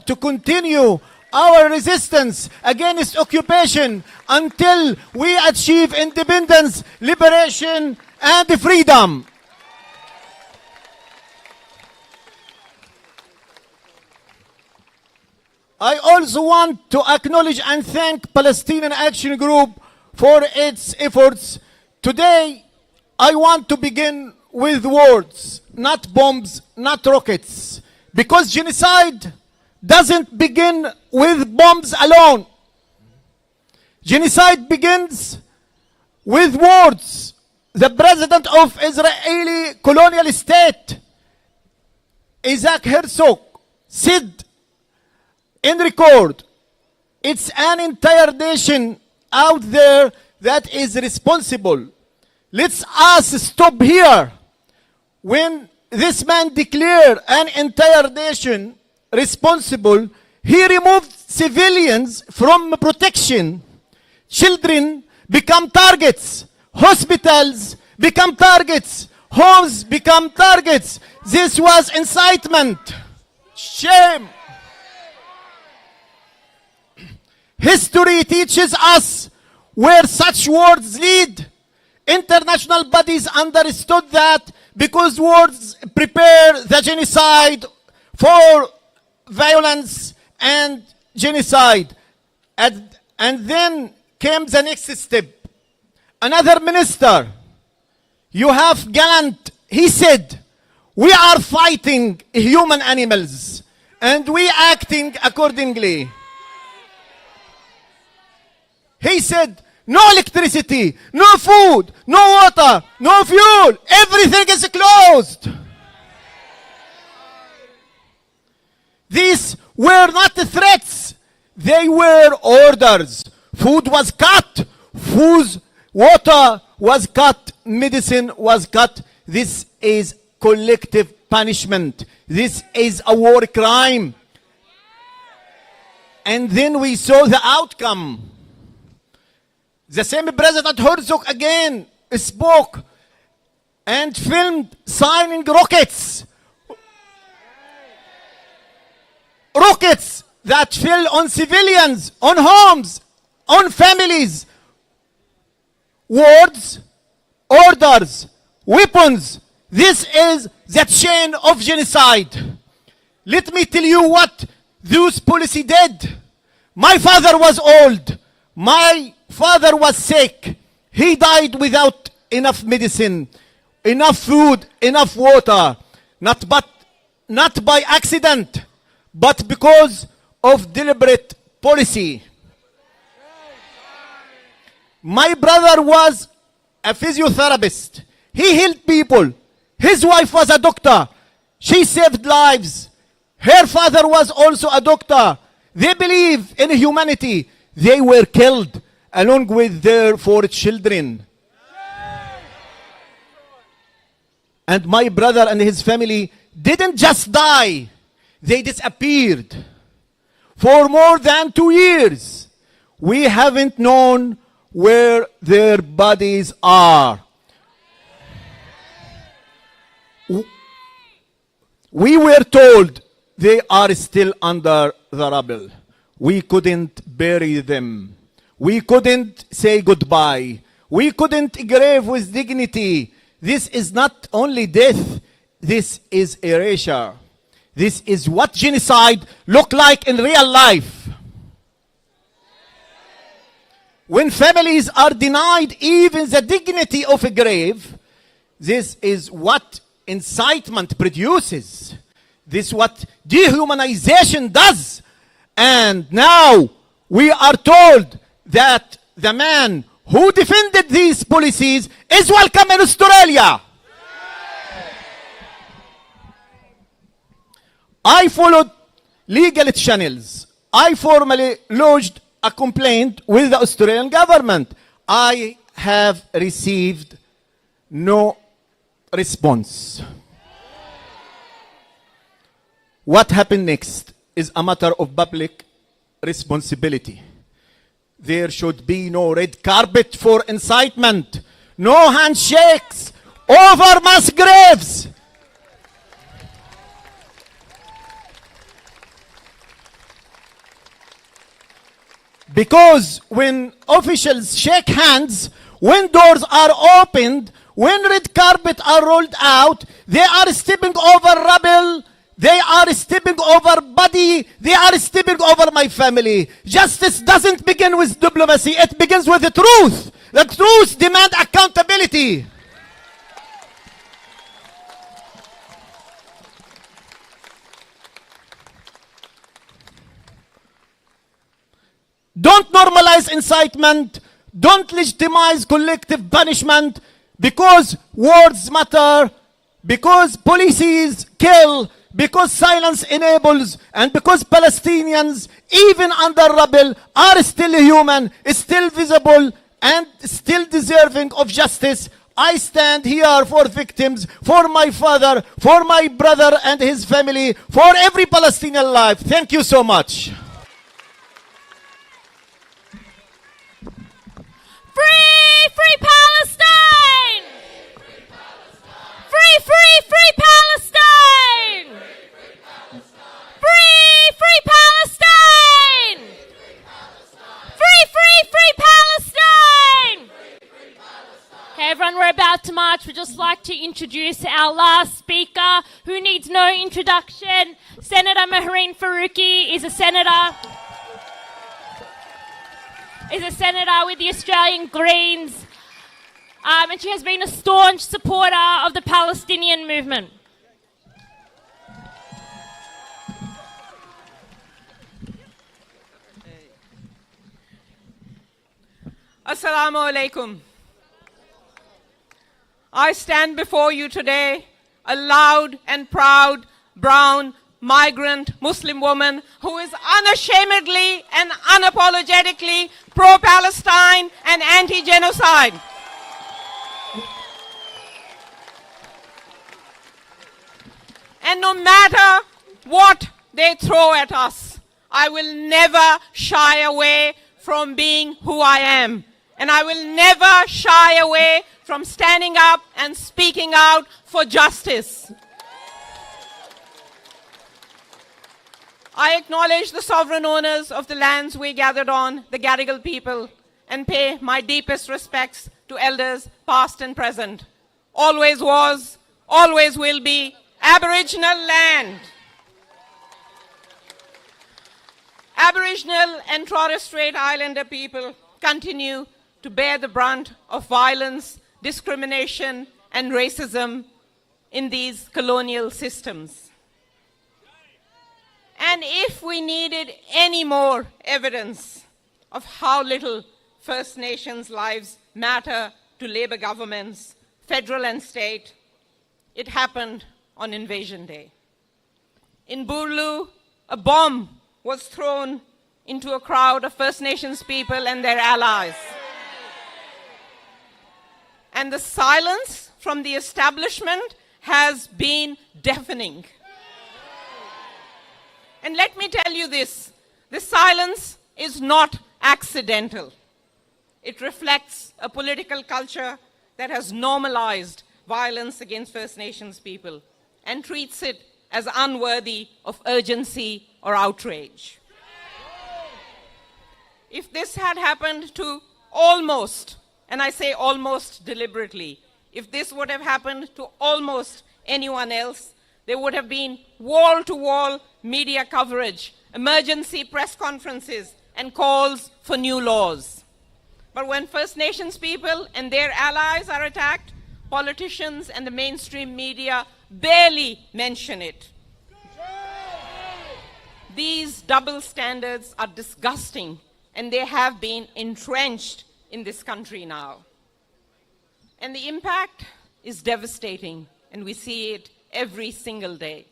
to continue our resistance against occupation until we achieve independence, liberation, and freedom. I also want to acknowledge and thank Palestinian Action Group for its efforts. Today, I want to begin with words, not bombs, not rockets. Because genocide doesn't begin with bombs alone. Genocide begins with words. The president of Israeli colonial state, Isaac Herzog, said in record, it's an entire nation out there that is responsible. Let's us stop here. When this man declared an entire nation responsible, he removed civilians from protection. Children become targets. Hospitals become targets. Homes become targets. This was incitement. Shame. History teaches us where such words lead. International bodies understood that because words prepare the genocide for violence and genocide. And then came the next step. Another minister, you have Gallant, he said, we are fighting human animals and we acting accordingly. He said, no electricity, no food, no water, no fuel, everything is closed. These were not threats, they were orders. Food was cut, water was cut, medicine was cut. This is collective punishment. This is a war crime. And then we saw the outcome. The same President Herzog again spoke and filmed signing rockets. Rockets that fell on civilians, on homes, on families. Words, orders, weapons. This is the chain of genocide. Let me tell you what those policy did. My father was old. My father was sick. He died without enough medicine, enough food, enough water. Not by accident, but because of deliberate policy. My brother was a physiotherapist. He healed people. His wife was a doctor. She saved lives. Her father was also a doctor. They believe in humanity. They were killed along with their 4 children. And my brother and his family didn't just die. They disappeared. For more than 2 years, we haven't known where their bodies are. We were told they are still under the rubble. We couldn't bury them. We couldn't say goodbye. We couldn't grave with dignity. This is not only death, this is erasure. This is what genocide look like in real life. When families are denied even the dignity of a grave, this is what incitement produces. This is what dehumanization does. And now we are told that the man who defended these policies is welcome in Australia. I followed legal channels. I formally lodged a complaint with the Australian government. I have received no response. What happened next is a matter of public responsibility. There should be no red carpet for incitement, no handshakes over mass graves. Because when officials shake hands, when doors are opened, when red carpet are rolled out, they are stepping over rubble, they are stepping over body, they are stepping over my family. Justice doesn't begin with diplomacy, it begins with the truth. The truth demands accountability. normalize incitement. Don't legitimize collective punishment, because words matter, because policies kill, because silence enables, and because Palestinians, even under rubble, are still human, still visible, and still deserving of justice. I stand here for victims, for my father, for my brother and his family, for every Palestinian life. Thank you so much. Free, free Palestine! Free, free, free Palestine! Free, free Palestine! Free, free, free Palestine! Okay, everyone, we're about to march. We'd just like to introduce our last speaker, who needs no introduction. Senator Mehreen Faruqi is a senator with the Australian Greens, and she has been a staunch supporter of the Palestinian movement. Assalamu alaikum. I stand before you today, a loud and proud brown migrant Muslim woman who is unashamedly and unapologetically pro-Palestine and anti-genocide. And no matter what they throw at us, I will never shy away from being who I am. And I will never shy away from standing up and speaking out for justice. I acknowledge the sovereign owners of the lands we gathered on, the Gadigal people, and pay my deepest respects to elders past and present. Always was, always will be Aboriginal land. Aboriginal and Torres Strait Islander people continue to bear the brunt of violence, discrimination, and racism in these colonial systems. And if we needed any more evidence of how little First Nations lives matter to Labour governments, federal and state, it happened on Invasion Day. In Burlu, a bomb was thrown into a crowd of First Nations people and their allies. And the silence from the establishment has been deafening. And let me tell you this silence is not accidental. It reflects a political culture that has normalized violence against First Nations people and treats it as unworthy of urgency or outrage. If this had happened to almost, and I say almost deliberately, if this would have happened to almost anyone else, there would have been wall-to-wall media coverage, emergency press conferences, and calls for new laws. But when First Nations people and their allies are attacked, politicians and the mainstream media barely mention it. These double standards are disgusting, and they have been entrenched in this country now. And the impact is devastating, and we see it every single day.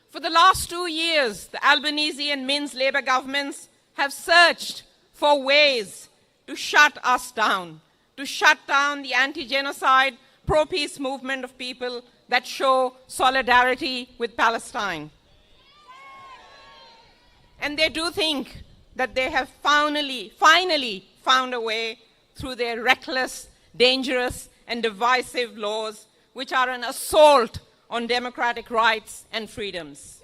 For the last 2 years, the Albanese and Minns Labour governments have searched for ways to shut us down, to shut down the anti-genocide, pro-peace movement of people that show solidarity with Palestine. And they do think that they have finally found a way through their reckless, dangerous, and divisive laws, which are an assault on democratic rights and freedoms.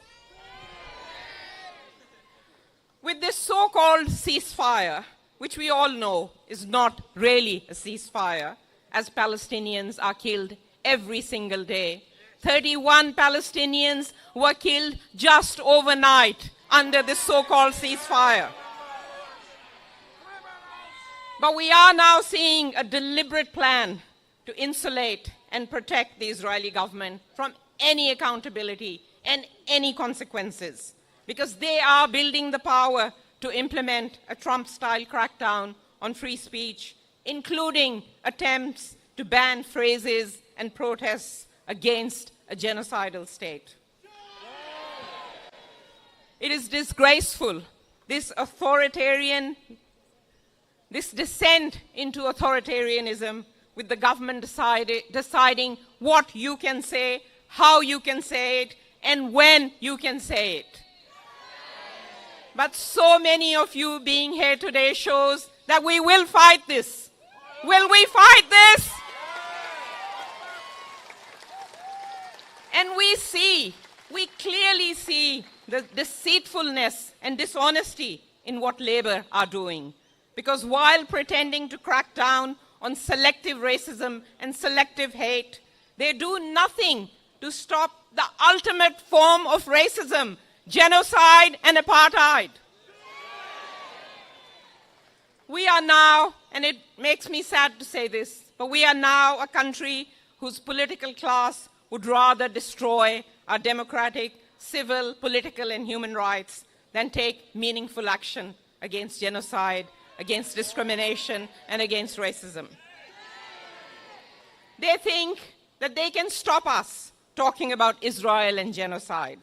With this so-called ceasefire, which we all know is not really a ceasefire, as Palestinians are killed every single day. 31 Palestinians were killed just overnight under this so-called ceasefire. But we are now seeing a deliberate plan to insulate and protect the Israeli government from any accountability and any consequences, because they are building the power to implement a Trump-style crackdown on free speech, including attempts to ban phrases and protests against a genocidal state. It is disgraceful, this descent into authoritarianism, with the government deciding what you can say, how you can say it, and when you can say it. But so many of you being here today shows that we will fight this. Will we fight this? And we clearly see the deceitfulness and dishonesty in what Labour are doing. Because while pretending to crack down on selective racism and selective hate, they do nothing to stop the ultimate form of racism, genocide and apartheid. We are now, and it makes me sad to say this, but we are now a country whose political class would rather destroy our democratic, civil, political, and human rights than take meaningful action against genocide, against discrimination, and against racism. They think that they can stop us talking about Israel and genocide,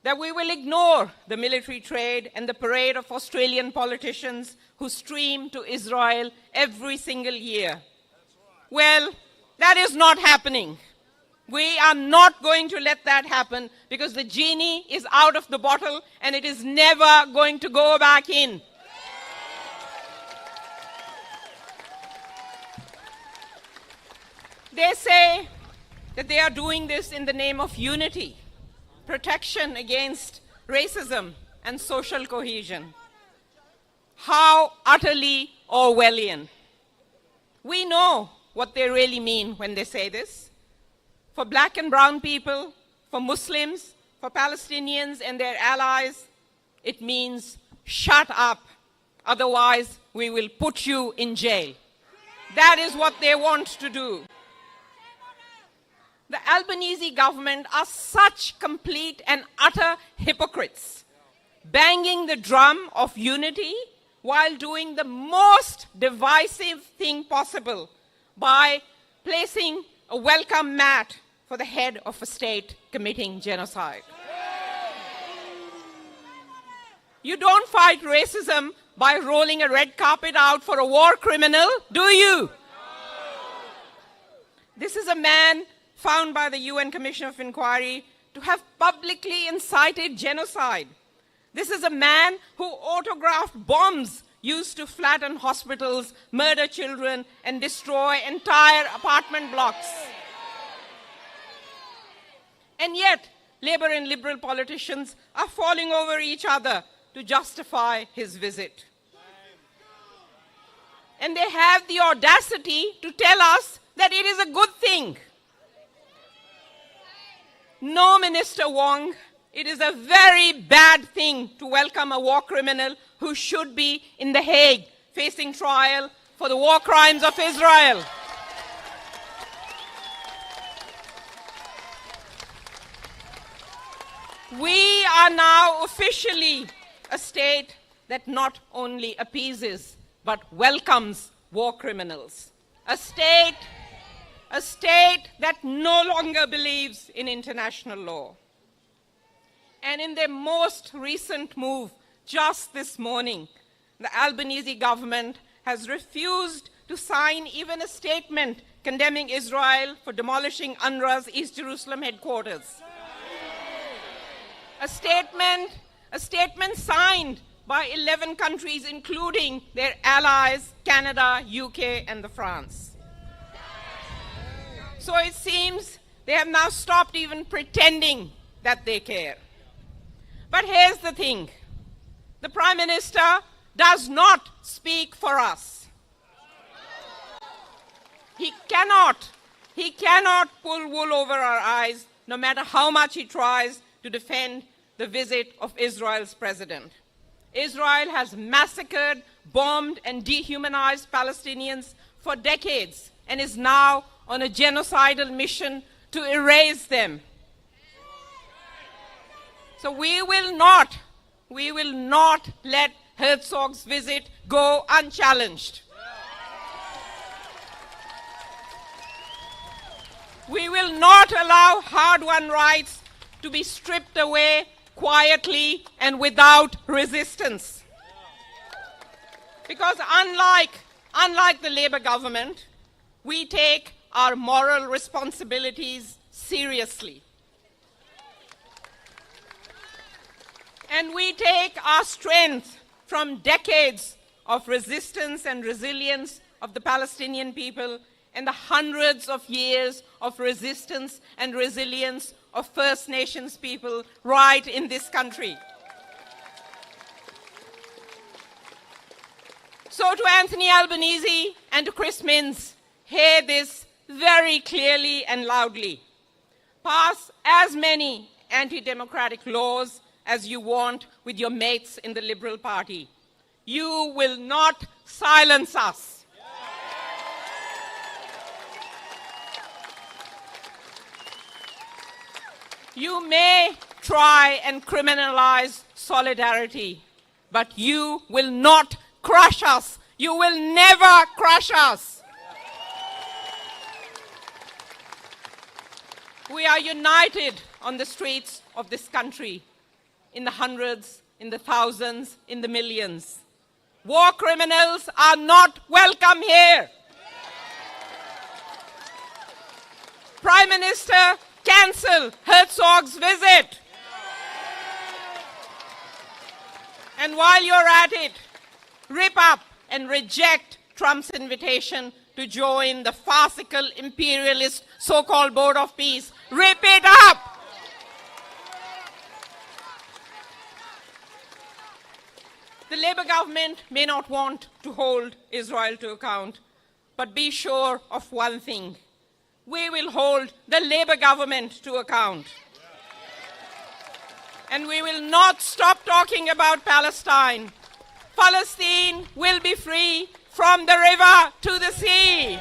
that we will ignore the military trade and the parade of Australian politicians who stream to Israel every single year. Well, that is not happening. We are not going to let that happen because the genie is out of the bottle and it is never going to go back in. They say that they are doing this in the name of unity, protection against racism, and social cohesion. How utterly Orwellian. We know what they really mean when they say this. For black and brown people, for Muslims, for Palestinians and their allies, it means shut up, otherwise we will put you in jail. That is what they want to do. The Albanese government are such complete and utter hypocrites, banging the drum of unity while doing the most divisive thing possible by placing a welcome mat for the head of a state committing genocide. You don't fight racism by rolling a red carpet out for a war criminal, do you? This is a man found by the UN Commission of Inquiry to have publicly incited genocide. This is a man who autographed bombs used to flatten hospitals, murder children, and destroy entire apartment blocks. And yet, Labour and Liberal politicians are falling over each other to justify his visit. And they have the audacity to tell us that it is a good thing. No, Minister Wong, it is a very bad thing to welcome a war criminal who should be in The Hague facing trial for the war crimes of Israel. We are now officially a state that not only appeases but welcomes war criminals. A state that no longer believes in international law. And in their most recent move, just this morning, the Albanese government has refused to sign even a statement condemning Israel for demolishing UNRWA's East Jerusalem headquarters. A statement signed by 11 countries, including their allies, Canada, UK, and France. So it seems they have now stopped even pretending that they care. But here's the thing. The Prime Minister does not speak for us. He cannot pull wool over our eyes, no matter how much he tries to defend the visit of Israel's president. Israel has massacred, bombed, and dehumanized Palestinians for decades and is now on a genocidal mission to erase them. So we will not We will not let Herzog's visit go unchallenged. We will not allow hard-won rights to be stripped away quietly and without resistance. Because unlike the Labour government, we take our moral responsibilities seriously. And we take our strength from decades of resistance and resilience of the Palestinian people and the hundreds of years of resistance and resilience of First Nations people right in this country. So to Anthony Albanese and to Chris Minns, hear this very clearly and loudly. Pass as many anti-democratic laws as you want with your mates in the Liberal Party. You will not silence us. You may try and criminalize solidarity, but you will not crush us. You will never crush us. We are united on the streets of this country, in the hundreds, in the thousands, in the millions. War criminals are not welcome here. Prime Minister, cancel Herzog's visit. And while you're at it, rip up and reject Trump's invitation to join the farcical imperialist so-called Board of Peace. Rip it up! The Labour government may not want to hold Israel to account, but be sure of one thing. We will hold the Labour government to account. And we will not stop talking about Palestine. Palestine will be free from the river to the sea.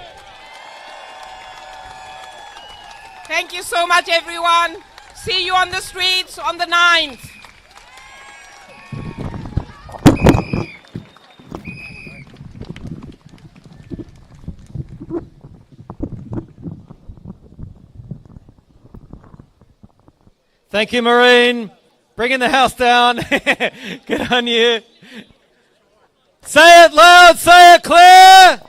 Thank you so much, everyone. See you on the streets on the 9th. Thank you, Maureen. Bringing the house down. Good on you. Say it loud, say it clear.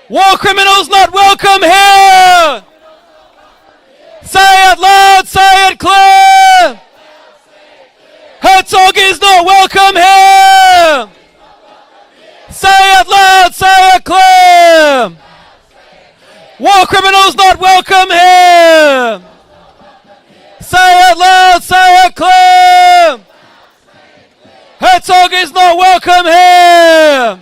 War criminals not welcome here. Say it loud, say it clear. Herzog is not welcome here. Say it loud, say it clear. War criminals not welcome here. Say it loud, say it clear. Herzog is not welcome here.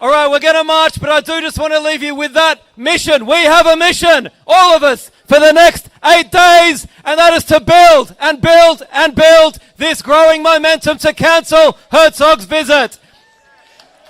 All right, we're going to march, but I do just want to leave you with that mission. We have a mission, all of us, for the next 8 days, and that is to build and build and build this growing momentum to cancel Herzog's visit.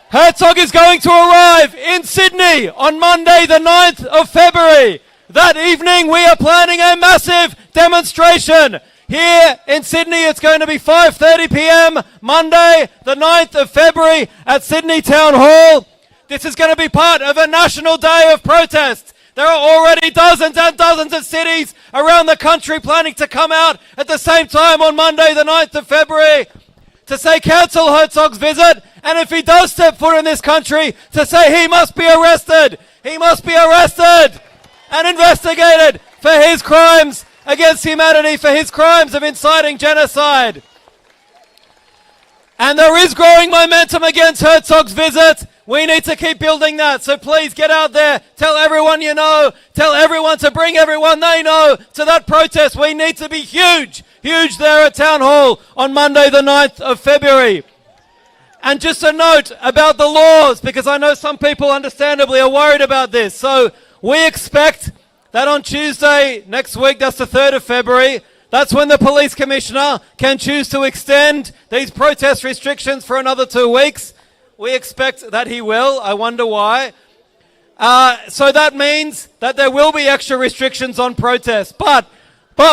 Herzog is going to arrive in Sydney on Monday, the 9th of February. That evening, we are planning a massive demonstration. Here in Sydney, it's going to be 5:30 p.m. Monday, the 9th of February at Sydney Town Hall. This is going to be part of a national day of protest. There are already dozens and dozens of cities around the country planning to come out at the same time on Monday, the 9th of February, to say cancel Herzog's visit. And if he does step foot in this country, to say he must be arrested. He must be arrested and investigated for his crimes against humanity, for his crimes of inciting genocide. And there is growing momentum against Herzog's visit. We need to keep building that. So please get out there, tell everyone you know, tell everyone to bring everyone they know to that protest. We need to be huge, huge there at Town Hall on Monday the 9th of February. And just a note about the laws, because I know some people understandably are worried about this. So we expect that on Tuesday next week, that's the 3rd of February, that's when the police commissioner can choose to extend these protest restrictions for another 2 weeks. We expect that he will. I wonder why. So that means that there will be extra restrictions on protests. But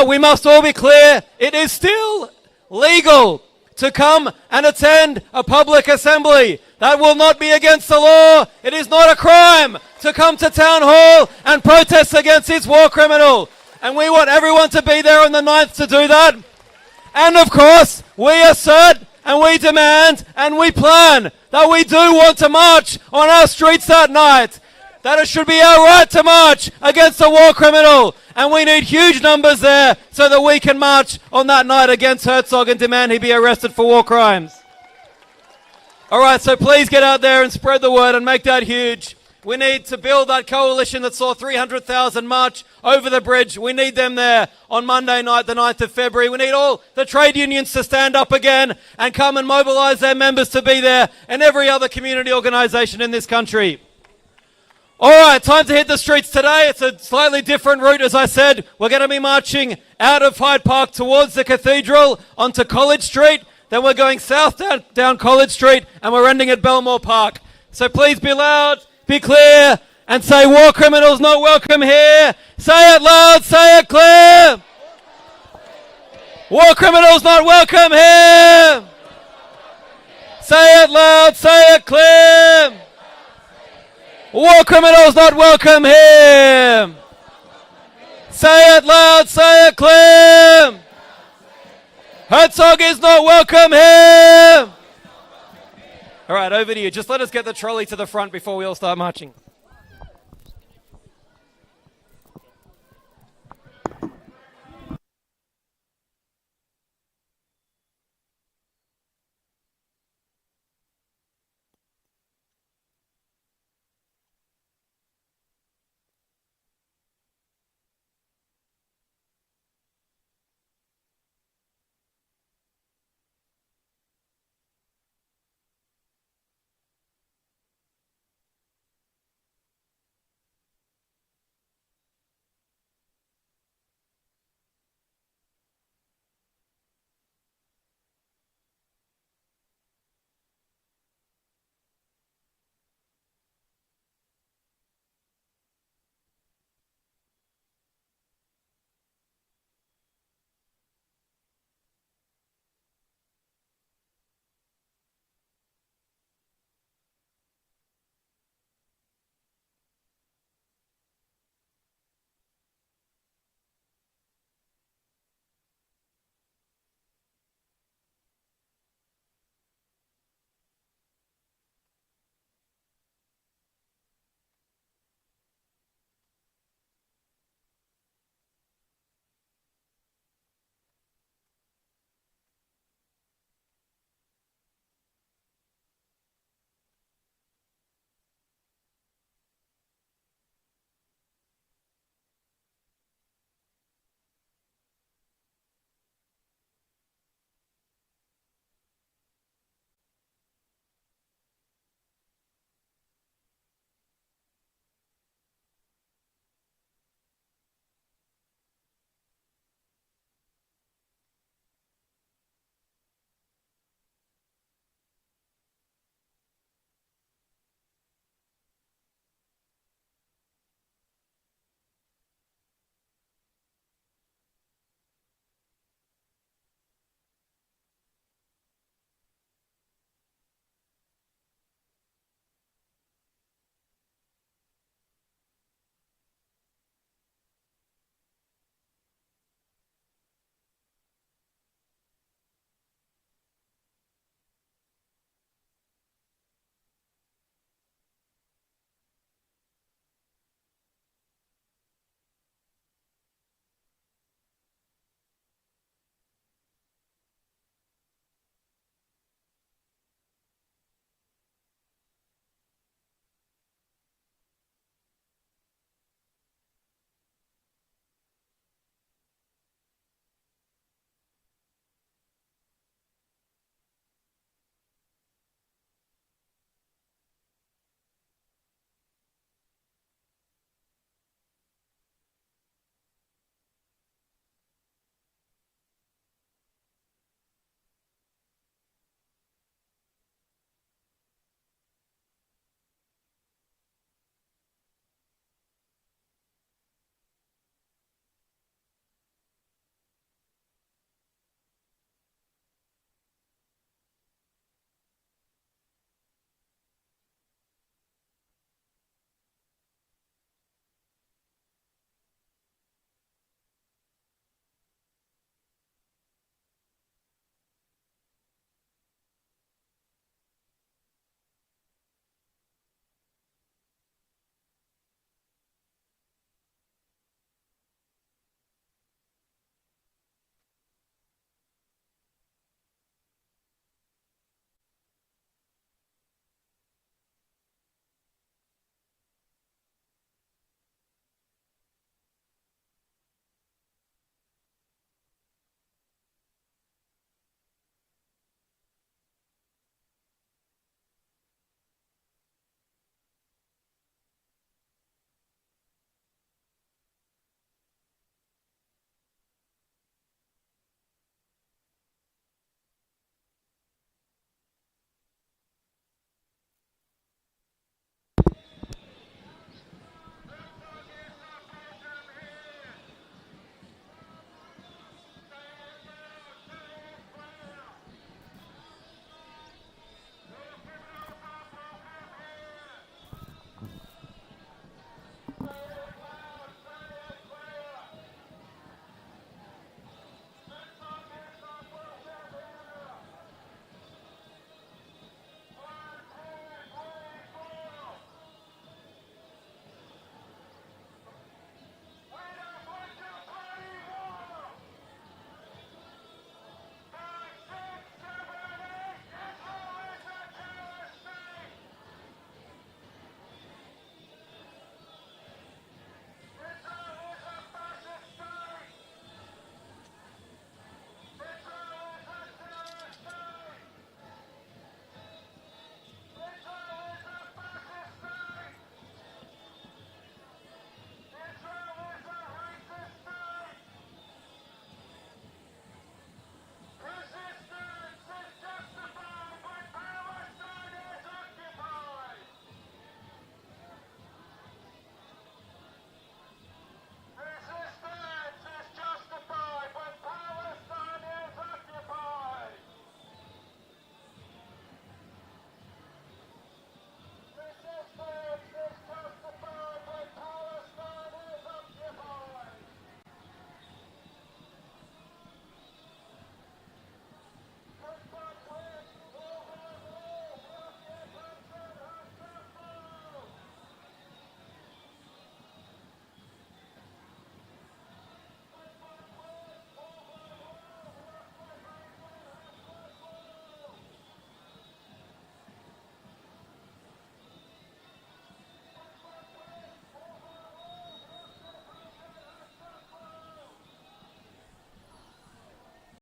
we must all be clear, it is still legal to come and attend a public assembly. That will not be against the law. It is not a crime to come to town hall and protest against this war criminal. And we want everyone to be there on the 9th to do that. And of course, we assert and we demand and we plan that we do want to march on our streets that night. That it should be our right to march against a war criminal. And we need huge numbers there so that we can march on that night against Herzog and demand he be arrested for war crimes. All right, so please get out there and spread the word and make that huge. We need to build that coalition that saw 300,000 march over the bridge. We need them there on Monday night, the 9th of February. We need all the trade unions to stand up again and come and mobilise their members to be there, and every other community organisation in this country. All right, time to hit the streets today. It's a slightly different route, as I said. We're going to be marching out of Hyde Park towards the cathedral onto College Street. Then we're going south down College Street, and we're ending at Belmore Park. So please be loud, be clear, and say war criminals not welcome here. Say it loud, say it clear. War criminals not welcome here. Say it loud, say it clear. War criminals not welcome here. Say it loud, say it clear. Herzog is not welcome here. All right, over to you. Just let us get the trolley to the front before we all start marching.